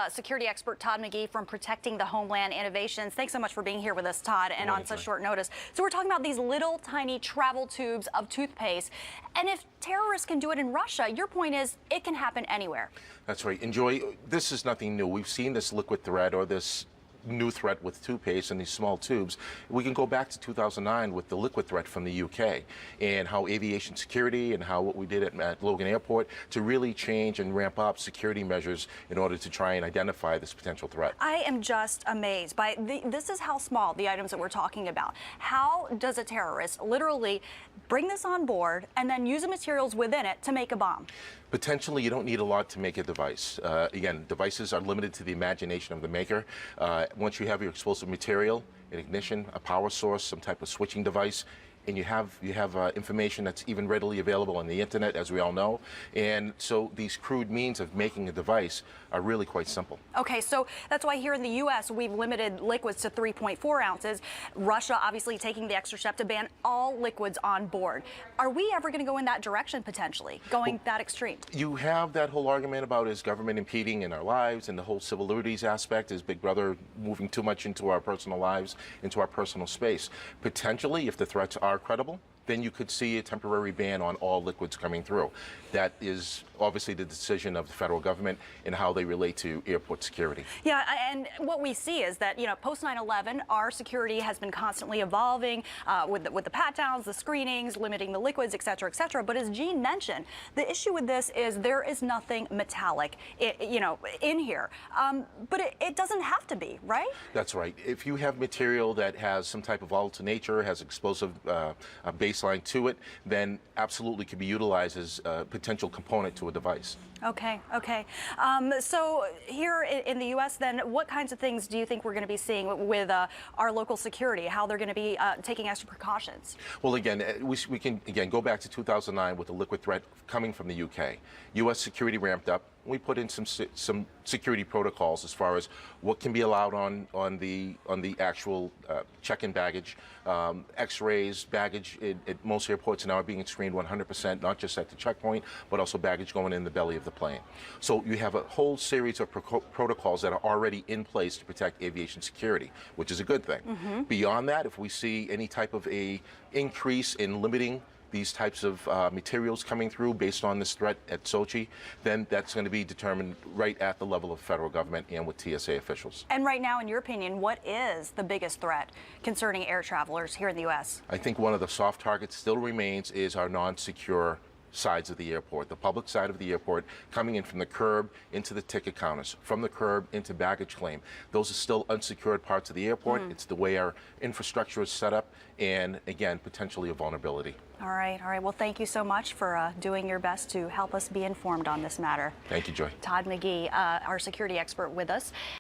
Security expert Todd McGhee from Protecting the Homeland Innovations. Thanks so much for being here with us, Todd, and on such short notice. So we're talking about these little tiny travel tubes of toothpaste. And if terrorists can do it in Russia, your point is it can happen anywhere. That's right. Enjoy. This is nothing new. We've seen this liquid threat or this new threat with toothpaste and these small tubes. We can go back to 2009 with the liquid threat from the UK and how aviation security and how what we did at Logan Airport to really change and ramp up security measures in order to try and identify this potential threat. I am just amazed by this is how small the items that we're talking about. How does a terrorist literally bring this on board and then use the materials within it to make a bomb? Potentially, you don't need a lot to make a device. Again, devices are limited to the imagination of the maker. Once you have your explosive material, an ignition, a power source, some type of switching device, and you have information that's even readily available on the internet, as we all know. And so these crude means of making a device are really quite simple. Okay, so that's why here in the U.S. we've limited liquids to 3.4 ounces. Russia obviously taking the extra step to ban all liquids on board. Are we ever going to go in that direction potentially, going that extreme? You have that whole argument about is government impeding in our lives and the whole civil liberties aspect, is Big Brother moving too much into our personal lives, into our personal space. Potentially, if the threats are credible, then you could see a temporary ban on all liquids coming through. That is obviously the decision of the federal government and how they relate to airport security. Yeah, and what we see is that, you know, post 9/11, our security has been constantly evolving with the pat-downs, the screenings, limiting the liquids, et cetera, et cetera. But as Gene mentioned, the issue with this is there is nothing metallic, in here. But it doesn't have to be, right? That's right. If you have material that has some type of volatile nature, has explosive baseline to it, then absolutely could be utilized as a potential component to a device. Okay. So here in the U.S., then, what kinds of things do you think we're going to be seeing with our local security, how they're going to be taking extra precautions? Well, again, we can, go back to 2009 with the liquid threat coming from the UK. U.S. security ramped up. We put in some security protocols as far as what can be allowed on the actual check-in baggage, X-rays, baggage at most airports now are being screened 100%, not just at the checkpoint, but also baggage going in the belly of the plane. So you have a whole series of protocols that are already in place to protect aviation security, which is a good thing. Beyond that, if we see any type of a increase in limiting these types of materials coming through based on this threat at Sochi, then that's going to be determined right at the level of federal government and with TSA officials. And right now, in your opinion, what is the biggest threat concerning air travelers here in the U.S.? I think one of the soft targets still remains is our non-secure sides of the airport, the public side of the airport, coming in from the curb into the ticket counters, from the curb into baggage claim. Those are still unsecured parts of the airport. It's the way our infrastructure is set up, and again, potentially a vulnerability. All right. Well, thank you so much for doing your best to help us be informed on this matter. Thank you, Joy. Todd McGhee, our security expert with us.